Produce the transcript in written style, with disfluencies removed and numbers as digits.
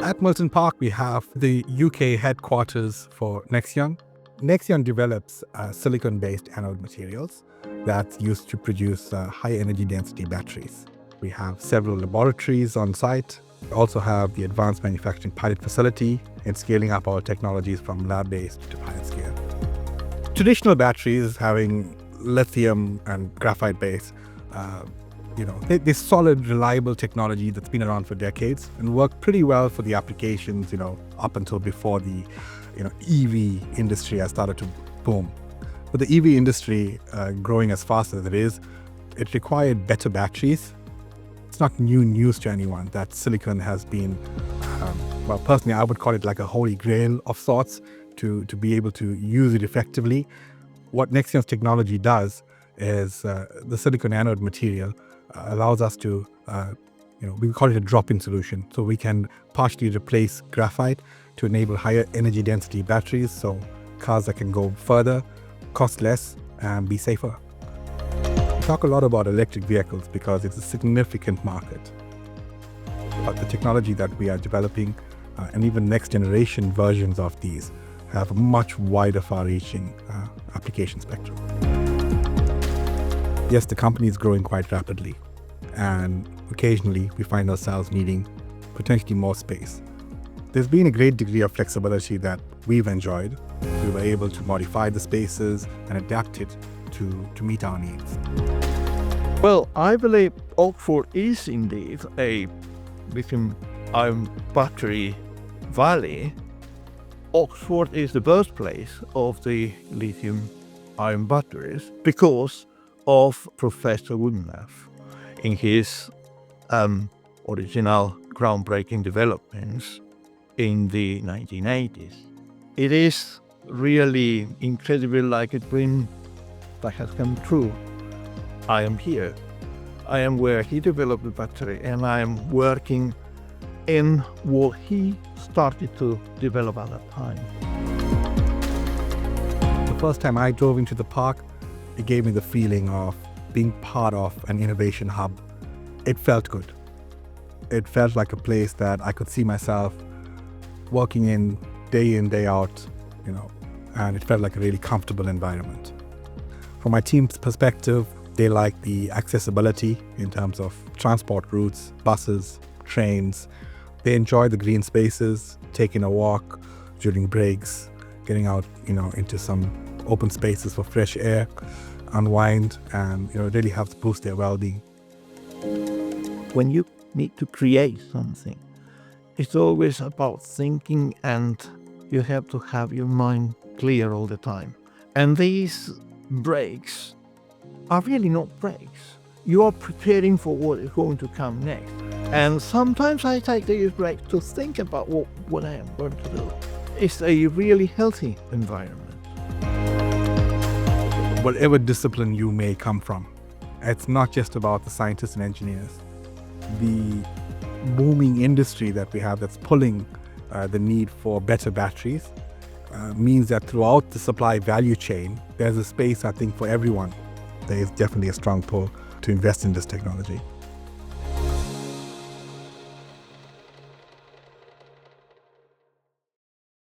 At Milton Park, we have the UK headquarters for Nexeon. Nexeon develops silicon-based anode materials that's used to produce high energy density batteries. We have several laboratories on site. We also have the advanced manufacturing pilot facility and scaling up our technologies from lab-based to pilot scale. Traditional batteries having lithium and graphite base, they're solid, reliable technology that's been around for decades and worked pretty well for the applications, up until before the, EV industry has started to boom. But the EV industry growing as fast as it is, it required better batteries. It's not new news to anyone that silicon has been, personally, I would call it like a holy grail of sorts to be able to use it effectively. What Nexeon's technology does is the silicon anode material allows us to, we call it a drop-in solution. So we can partially replace graphite to enable higher energy density batteries. So cars that can go further, cost less, and be safer. We talk a lot about electric vehicles because it's a significant market. But the technology that we are developing and even next generation versions of these have a much wider, far-reaching application spectrum. Yes, the company is growing quite rapidly, and occasionally we find ourselves needing potentially more space. There's been a great degree of flexibility that we've enjoyed. We were able to modify the spaces and adapt it to meet our needs. Well, I believe Oxford is indeed a lithium-ion battery valley. Oxford is the birthplace of the lithium-ion batteries because of Professor Woodruff in his original groundbreaking developments in the 1980s. It is really incredible, like a dream that has come true. I am here. I am where he developed the battery, and I am working in what he started to develop at that time. The first time I drove into the park, it gave me the feeling of being part of an innovation hub. It felt good. It felt like a place that I could see myself working in, day out, and it felt like a really comfortable environment. From my team's perspective, they like the accessibility in terms of transport routes, buses, trains. They enjoy the green spaces, taking a walk during breaks, getting out, into some open spaces for fresh air, unwind, and it really helps boost their well-being. When you need to create something, it's always about thinking, and you have to have your mind clear all the time. And these breaks are really not breaks. You are preparing for what is going to come next. And sometimes I take these breaks to think about what I am going to do. It's a really healthy environment. Whatever discipline you may come from, it's not just about the scientists and engineers. The booming industry that we have that's pulling the need for better batteries means that throughout the supply value chain, there's a space, I think, for everyone. There is definitely a strong pull to invest in this technology.